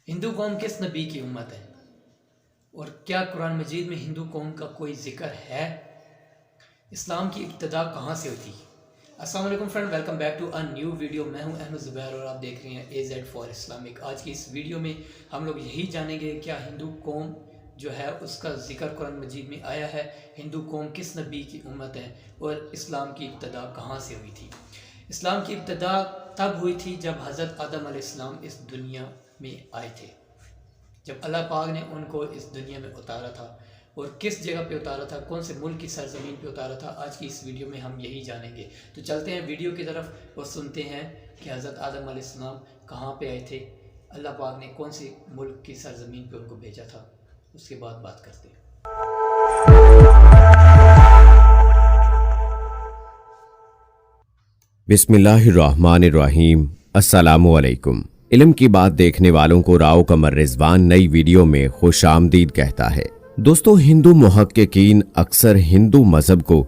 ہندو قوم کس نبی کی امت ہے اور کیا قرآن مجید میں ہندو قوم کا کوئی ذکر ہے؟ اسلام کی ابتدا کہاں سے ہوئی؟ السلام علیکم friend, welcome back to a new video. میں ہوں احمد زبیر اور آپ دیکھ رہے ہیں AZ فار اسلامک۔ آج کی اس ویڈیو میں ہم لوگ یہی جانیں گے کیا ہندو قوم جو ہے اس کا ذکر قرآن مجید میں آیا ہے، ہندو قوم کس نبی کی امت ہے اور اسلام کی ابتدا کہاں سے ہوئی تھی۔ اسلام کی ابتدا تب ہوئی تھی جب حضرت آدم علیہ السلام اس دنیا میں آئے تھے، جب اللہ پاک نے ان کو اس دنیا میں اتارا تھا۔ اور کس جگہ پہ اتارا تھا، کون سے ملک کی سرزمین پہ اتارا تھا، آج کی اس ویڈیو میں ہم یہی جانیں گے۔ تو چلتے ہیں ویڈیو کی طرف اور سنتے ہیں کہ حضرت آدم علیہ السلام کہاں پہ آئے تھے، اللہ پاک نے کون سے ملک کی سرزمین پہ ان کو بھیجا تھا، اس کے بعد بات کرتے ہیں۔ بسم اللہ الرحمن الرحیم۔ السلام علیکم۔ علم کی بات دیکھنے والوں کو راؤ قمر رضوان نئی ویڈیو میں خوش آمدید کہتا ہے۔ دوستو، ہندو محققین اکثر ہندو مذہب کو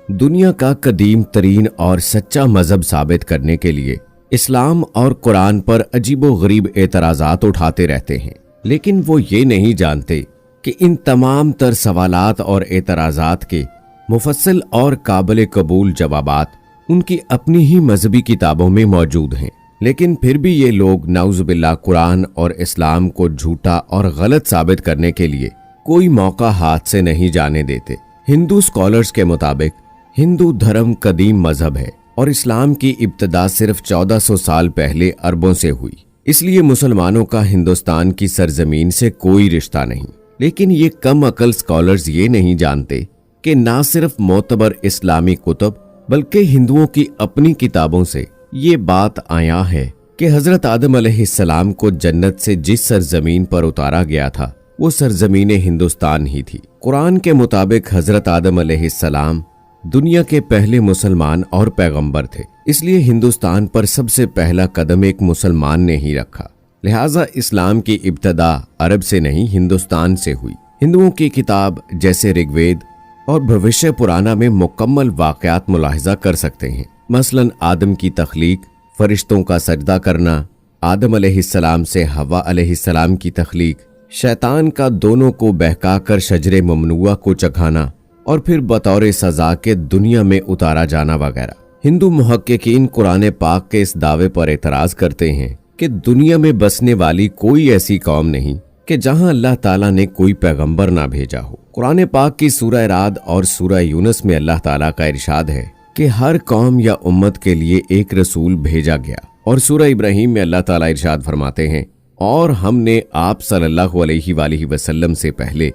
دنیا کا قدیم ترین اور سچا مذہب ثابت کرنے کے لیے اسلام اور قرآن پر عجیب و غریب اعتراضات اٹھاتے رہتے ہیں، لیکن وہ یہ نہیں جانتے کہ ان تمام تر سوالات اور اعتراضات کے مفصل اور قابل قبول جوابات ان کی اپنی ہی مذہبی کتابوں میں موجود ہیں، لیکن پھر بھی یہ لوگ نعوذ باللہ قرآن اور اسلام کو جھوٹا اور غلط ثابت کرنے کے لیے کوئی موقع ہاتھ سے نہیں جانے دیتے۔ ہندو سکالرز کے مطابق ہندو دھرم قدیم مذہب ہے اور اسلام کی ابتدا صرف 1400 سال پہلے عربوں سے ہوئی، اس لیے مسلمانوں کا ہندوستان کی سرزمین سے کوئی رشتہ نہیں۔ لیکن یہ کم عقل سکالرز یہ نہیں جانتے کہ نہ صرف معتبر اسلامی کتب بلکہ ہندوؤں کی اپنی کتابوں سے یہ بات عیاں ہے کہ حضرت آدم علیہ السلام کو جنت سے جس سرزمین پر اتارا گیا تھا وہ سرزمین ہندوستان ہی تھی۔ قرآن کے مطابق حضرت آدم علیہ السلام دنیا کے پہلے مسلمان اور پیغمبر تھے، اس لیے ہندوستان پر سب سے پہلا قدم ایک مسلمان نے ہی رکھا، لہٰذا اسلام کی ابتدا عرب سے نہیں ہندوستان سے ہوئی۔ ہندوؤں کی کتاب جیسے رگ وید اور بھوشیہ پرانا میں مکمل واقعات ملاحظہ کر سکتے ہیں، مثلا آدم کی تخلیق، فرشتوں کا سجدہ کرنا، آدم علیہ السلام سے حوا علیہ السلام کی تخلیق، شیطان کا دونوں کو بہکا کر شجر ممنوعہ کو چکھانا اور پھر بطور سزا کے دنیا میں اتارا جانا وغیرہ۔ ہندو محققین قرآن پاک کے اس دعوے پر اعتراض کرتے ہیں کہ دنیا میں بسنے والی کوئی ایسی قوم نہیں کہ جہاں اللہ تعالیٰ نے کوئی پیغمبر نہ بھیجا ہو۔ قرآن پاک کی سورہ رعد اور سورہ یونس میں اللہ تعالیٰ کا ارشاد ہے کہ ہر قوم یا امت کے لیے ایک رسول بھیجا گیا، اور سورہ ابراہیم میں اللہ تعالیٰ ارشاد فرماتے ہیں، اور ہم نے آپ صلی اللہ علیہ وآلہ وسلم سے پہلے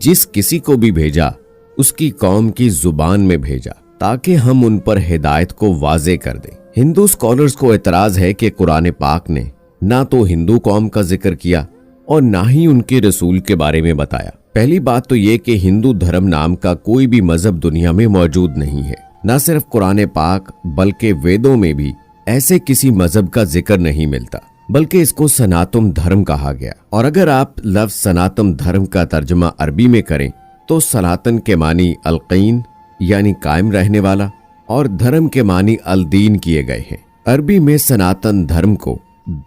جس کسی کو بھی بھیجا اس کی قوم کی زبان میں بھیجا تاکہ ہم ان پر ہدایت کو واضح کر دیں۔ ہندو سکالرز کو اعتراض ہے کہ قرآن پاک نے نہ تو ہندو قوم کا ذکر کیا اور نہ ہی ان کے رسول کے بارے میں بتایا۔ پہلی بات تو یہ کہ ہندو دھرم نام کا کوئی بھی مذہب دنیا میں موجود نہیں ہے، نہ صرف قرآن پاک بلکہ ویدوں میں بھی ایسے کسی مذہب کا ذکر نہیں ملتا، بلکہ اس کو سناتم دھرم کہا گیا۔ اور اگر آپ لفظ سناتم دھرم کا ترجمہ عربی میں کریں تو سناتن کے معنی القین یعنی قائم رہنے والا اور دھرم کے معنی الدین کیے گئے ہیں۔ عربی میں سناتن دھرم کو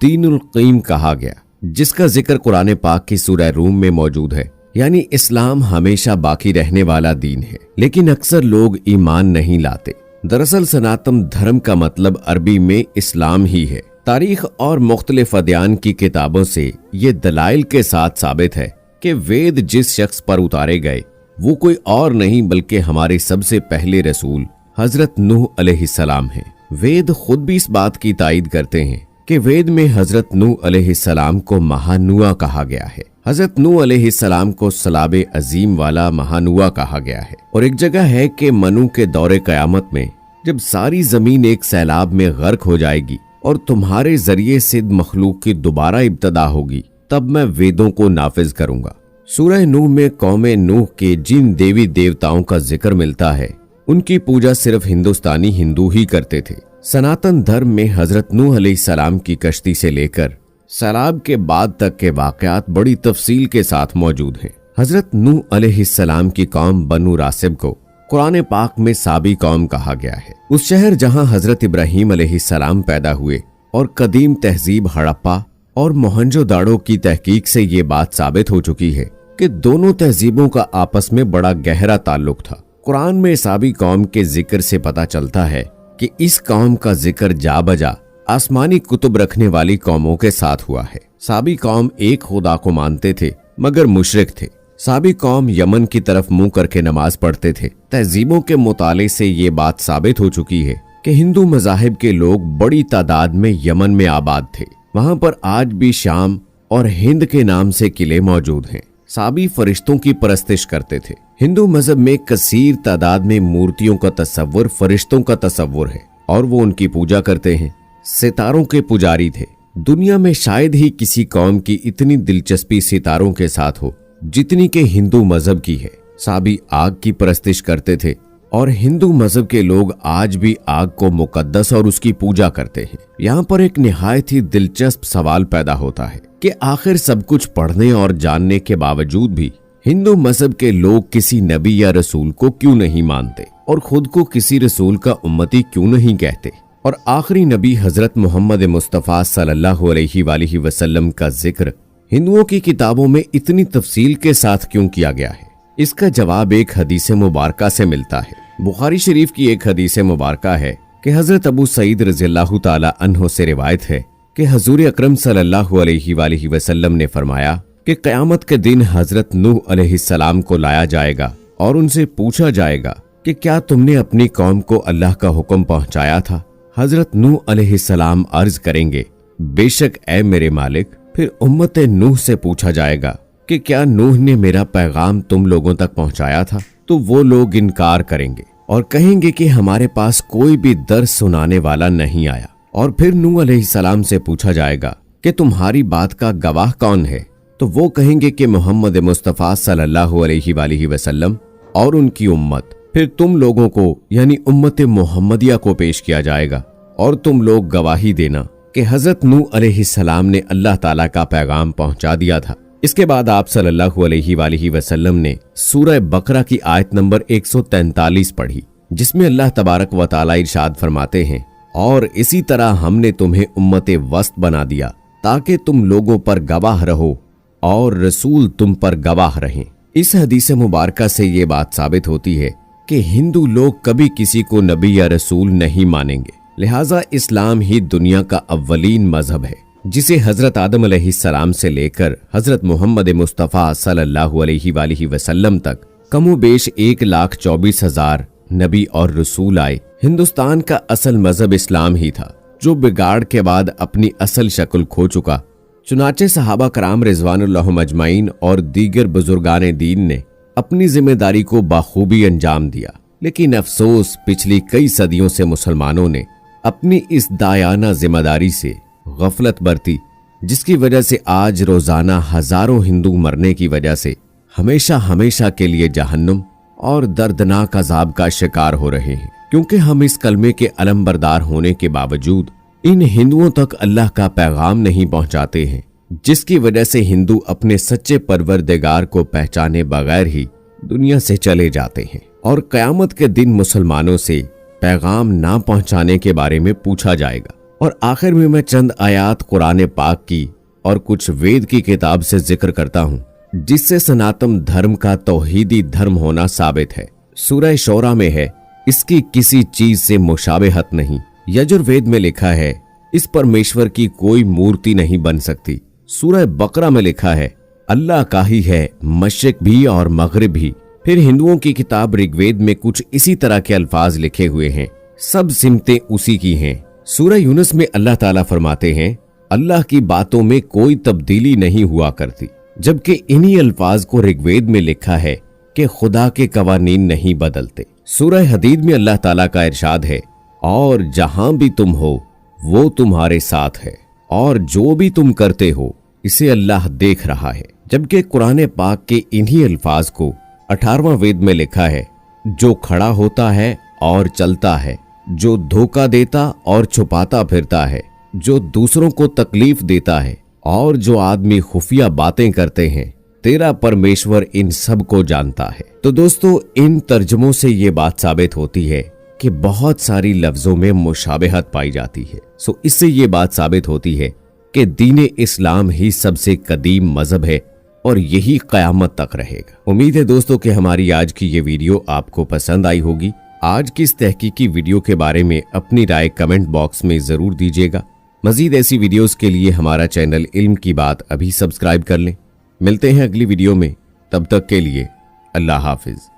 دین القیم کہا گیا، جس کا ذکر قرآن پاک کی سورہ روم میں موجود ہے، یعنی اسلام ہمیشہ باقی رہنے والا دین ہے، لیکن اکثر لوگ ایمان نہیں لاتے۔ دراصل سناتم دھرم کا مطلب عربی میں اسلام ہی ہے۔ تاریخ اور مختلف ادیان کی کتابوں سے یہ دلائل کے ساتھ ثابت ہے کہ وید جس شخص پر اتارے گئے وہ کوئی اور نہیں بلکہ ہمارے سب سے پہلے رسول حضرت نوح علیہ السلام ہیں۔ وید خود بھی اس بات کی تائید کرتے ہیں کہ وید میں حضرت نوح علیہ السلام کو مہانوا کہا گیا ہے۔ حضرت نوح علیہ السلام کو سلاب عظیم والا مہانوا کہا گیا ہے، اور ایک جگہ ہے کہ منو کے دور قیامت میں جب ساری زمین ایک سیلاب میں غرق ہو جائے گی اور تمہارے ذریعے سے مخلوق کی دوبارہ ابتدا ہوگی، تب میں ویدوں کو نافذ کروں گا۔ سورہ نوح میں قوم نوح کے جن دیوی دیوتاؤں کا ذکر ملتا ہے ان کی پوجا صرف ہندوستانی ہندو ہی کرتے تھے۔ سناتن دھرم میں حضرت نوح علیہ السلام کی کشتی سے لے کر سیلاب کے بعد تک کے واقعات بڑی تفصیل کے ساتھ موجود ہیں۔ حضرت نوح علیہ السلام کی قوم بنو راسب کو قرآن پاک میں سابی قوم کہا گیا ہے۔ اس شہر جہاں حضرت ابراہیم علیہ السلام پیدا ہوئے اور قدیم تہذیب ہڑپا और मोहनजोदाड़ो की तहकीक से ये बात साबित हो चुकी है कि दोनों तहजीबों का आपस में बड़ा गहरा ताल्लुक था। कुरान में साबी कौम के जिक्र से पता चलता है कि इस कौम का जिक्र जा बजा आसमानी कुतुब रखने वाली कौमों के साथ हुआ है। साबी कौम एक खुदा को मानते थे मगर मुशरिक थे। साबी कौम यमन की तरफ मुंह करके नमाज पढ़ते थे। तहजीबों के मुताले से ये बात साबित हो चुकी है कि हिंदू मजाहिब के लोग बड़ी तादाद में यमन में आबाद थे। वहां पर आज भी शाम और हिंद के नाम से किले मौजूद हैं। साबी फरिश्तों की परस्तिश करते थे। हिंदू मजहब में कसीर तादाद में मूर्तियों का तस्वुर फरिश्तों का तस्वुर है और वो उनकी पूजा करते हैं। सितारों के पुजारी थे। दुनिया में शायद ही किसी कौम की इतनी दिलचस्पी सितारों के साथ हो जितनी के हिंदू मजहब की है। साबी आग की परस्तिश करते थे और हिंदू मजहब के लोग आज भी आग को मुकद्दस और उसकी पूजा करते हैं। यहाँ पर एक निहायत ही दिलचस्प सवाल पैदा होता है कि आखिर सब कुछ पढ़ने और जानने के बावजूद भी हिंदू मजहब के लोग किसी नबी या रसूल को क्यों नहीं मानते और खुद को किसी रसूल का उम्मती क्यों नहीं कहते, और आखिरी नबी हजरत मोहम्मद मुस्तफ़ा सल्लल्लाहु अलैहि वसल्लम का जिक्र हिंदुओं की किताबों में इतनी तफसील के साथ क्यों किया गया है। इसका जवाब एक हदीस मुबारका से मिलता है। बुखारी शरीफ की एक हदीस मुबारका है कि हजरत अबू सईद रज़ियल्लाहु ताला अन्हु से रिवायत है कि हजूर अकरम सल्लल्लाहु अलैहि वसल्लम ने फरमाया कि क़यामत के दिन हजरत नूह अलैहिस्सलाम को लाया जाएगा और उनसे पूछा जाएगा कि क्या तुमने अपनी कौम को अल्लाह का हुक्म पहुंचाया था। हजरत नूह अलैहिस्सलाम अर्ज करेंगे, बेशक ऐ मेरे मालिक। फिर उम्मत नूह से पूछा जाएगा कि क्या नूह ने मेरा पैगाम तुम लोगों तक पहुंचाया था। तो वो लोग इनकार करेंगे और कहेंगे कि हमारे पास कोई भी दर्स सुनाने वाला नहीं आया। और फिर नूह अलैहिस्सलाम से पूछा जाएगा कि तुम्हारी बात का गवाह कौन है। तो वो कहेंगे कि मोहम्मद मुस्तफ़ा सल्लल्लाहु अलैहि वसल्लम और उनकी उम्मत। फिर तुम लोगों को यानी उम्मत मोहम्मदिया को पेश किया जाएगा और तुम लोग गवाही देना कि हजरत नूह अलैहिस्सलाम ने अल्लाह ताला का पैगाम पहुंचा दिया था। इसके बाद आप सल्लल्लाहु अलैहि वसल्लम ने सूरह बकरा की आयत नंबर 143 पढ़ी, जिसमें अल्लाह तबारक व तआला इरशाद फरमाते हैं, और इसी तरह हमने तुम्हें उम्मत वस्त बना दिया ताकि तुम लोगों पर गवाह रहो और रसूल तुम पर गवाह रहें। इस हदीस मुबारका से ये बात साबित होती है कि हिंदू लोग कभी किसी को नबी या रसूल नहीं मानेंगे। लिहाजा इस्लाम ही दुनिया का अव्वलीन मजहब है जिसे हजरत आदम अलैहिस्सलाम से लेकर हजरत मोहम्मद मुस्तफ़ा सल्लल्लाहु अलैहि वसल्लम तक कमोबेश 1,24,000 नबी और रसूल आए। हिंदुस्तान का असल मजहब इस्लाम ही था जो बिगाड़ के बाद अपनी असल शक्ल खो चुका। चुनाचे सहाबा कराम रिजवानुल्लाहुम अजमाइन और दीगर बुजुर्गान दीन ने अपनी जिम्मेदारी को बाखूबी अंजाम दिया, लेकिन अफसोस पिछली कई सदियों से मुसलमानों ने अपनी इस दायाना जिम्मेदारी से गफलत बरती, जिसकी वजह से आज रोजाना हजारों हिंदू मरने की वजह से हमेशा हमेशा के लिए जहन्नुम और दर्दनाक अजाब का शिकार हो रहे हैं, क्योंकि हम इस कलमे के अलमबरदार होने के बावजूद इन हिंदुओं तक अल्लाह का पैगाम नहीं पहुंचाते हैं, जिसकी वजह से हिंदू अपने सच्चे परवरदिगार को पहचाने बगैर ही दुनिया से चले जाते हैं और कयामत के दिन मुसलमानों से पैगाम ना पहुंचाने के बारे में पूछा जाएगा। और आखिर में मैं चंद आयात कुरान पाक की और कुछ वेद की किताब से जिक्र करता हूं, जिससे सनातन धर्म का तौहीदी धर्म होना साबित है। सूरह शोरा में है, इसकी किसी चीज से मुशाबहत नहीं। यजुर्वेद में लिखा है, इस परमेश्वर की कोई मूर्ति नहीं बन सकती। सूरह बकरा में लिखा है, अल्लाह का ही है मशरिक भी और मगरिब भी। फिर हिंदुओं की किताब ऋग्वेद में कुछ इसी तरह के अल्फाज लिखे हुए हैं, सब सिमतें उसी की हैं। सूरह यूनुस में अल्लाह ताला फरमाते हैं, अल्लाह की बातों में कोई तब्दीली नहीं हुआ करती, जबकि इन्हीं अल्फाज को ऋग्वेद में लिखा है कि खुदा के कवानीन नहीं बदलते। सूरह हदीद में अल्लाह ताला का इरशाद है, और जहां भी तुम हो वो तुम्हारे साथ है, और जो भी तुम करते हो इसे अल्लाह देख रहा है। जबकि कुरान पाक के इन्हीं अल्फाज को 18वां वेद में लिखा है, जो खड़ा होता है और चलता है, जो धोखा देता और छुपाता फिरता है, जो दूसरों को तकलीफ देता है और जो आदमी खुफिया बातें करते हैं, तेरा परमेश्वर इन सब को जानता है। तो दोस्तों, इन तर्जमों से ये बात साबित होती है कि बहुत सारी लफ्जों में मुशाबहत पाई जाती है। इससे ये बात साबित होती है कि दीन इस्लाम ही सबसे कदीम मजहब है और यही क़यामत तक रहेगा। उम्मीद है दोस्तों कि हमारी आज की ये वीडियो आपको पसंद आई होगी। आज की इस तहकीकी वीडियो के बारे में अपनी राय कमेंट बॉक्स में ज़रूर दीजिएगा। मज़ीद ऐसी वीडियोस के लिए हमारा चैनल इल्म की बात अभी सब्सक्राइब कर लें। मिलते हैं अगली वीडियो में, तब तक के लिए अल्लाह हाफिज़।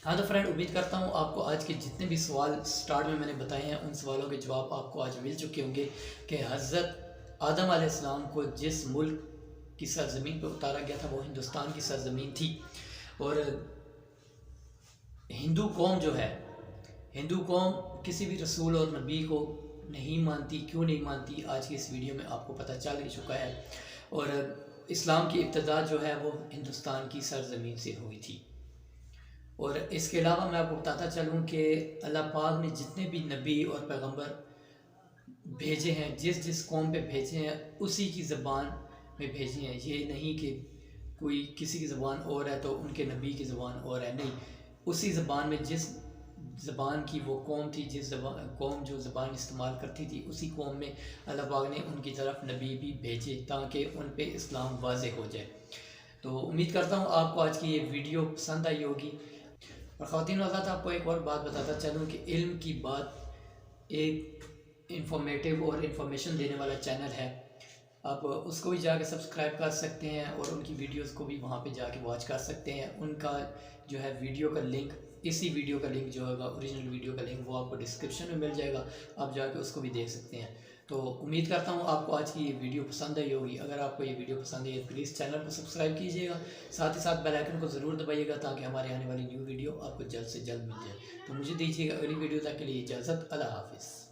हाँ तो फ्रेंड, उम्मीद करता हूँ आपको आज के जितने भी सवाल स्टार्ट में मैंने बताए हैं उन सवालों के जवाब आपको आज मिल चुके होंगे कि हज़रत आदम अलैहिस्सलाम को जिस मुल्क की सरजमीन पर उतारा गया था वो हिंदुस्तान की सरजमीन थी। और हिंदू कौम जो है, हिंदू कौम किसी भी रसूल और नबी को नहीं मानती। क्यों नहीं मानती, आज की इस वीडियो में आपको पता चल ही चुका है। और इस्लाम की इब्तिदा जो है वो हिंदुस्तान की सरजमीन से हुई थी। और इसके अलावा मैं आपको बताता चलूँ कि अल्लाह पाक ने जितने भी नबी और पैगंबर भेजे हैं, जिस जिस कौम पे भेजे हैं उसी की ज़बान में भेजे हैं। ये नहीं कि कोई किसी की ज़बान और है तो उनके नबी की ज़बान और है, नहीं। उसी ज़बान में जिस ज़बान की वो कौम थी, जिस कौम जो ज़बान इस्तेमाल करती थी, उसी कौम में अल्लाह पाक ने उनकी तरफ नबी भी भेजे ताकि उन पे इस्लाम वाज़ेह हो जाए। तो उम्मीद करता हूँ आपको आज की ये वीडियो पसंद आई होगी। और ख़वातीन और हज़रात, आपको एक और बात बताता चलूँ कि इल्म की बात एक इंफॉर्मेटिव और इन्फॉर्मेशन देने वाला चैनल है। आप उसको भी जाके सब्सक्राइब कर सकते हैं और उनकी वीडियोस को भी वहाँ पे जाके वॉच कर सकते हैं। उनका जो है वीडियो का लिंक, इसी वीडियो का लिंक जो होगा, ओरिजिनल वीडियो का लिंक, वो आपको डिस्क्रिप्शन में मिल जाएगा। आप जाके उसको भी देख सकते हैं। तो उम्मीद करता हूँ आपको आज की ये वीडियो पसंद आई होगी। अगर आपको ये वीडियो पसंद आई है प्लीज़ चैनल को सब्सक्राइब कीजिएगा, साथ ही साथ बेल आइकन को ज़रूर दबाइएगा ताकि हमारे आने वाली न्यू वीडियो आपको जल्द से जल्द मिल जाए। तो मुझे दीजिएगा अगली वीडियो तक के लिए इजाज़त। अल्लाह हाफिज़।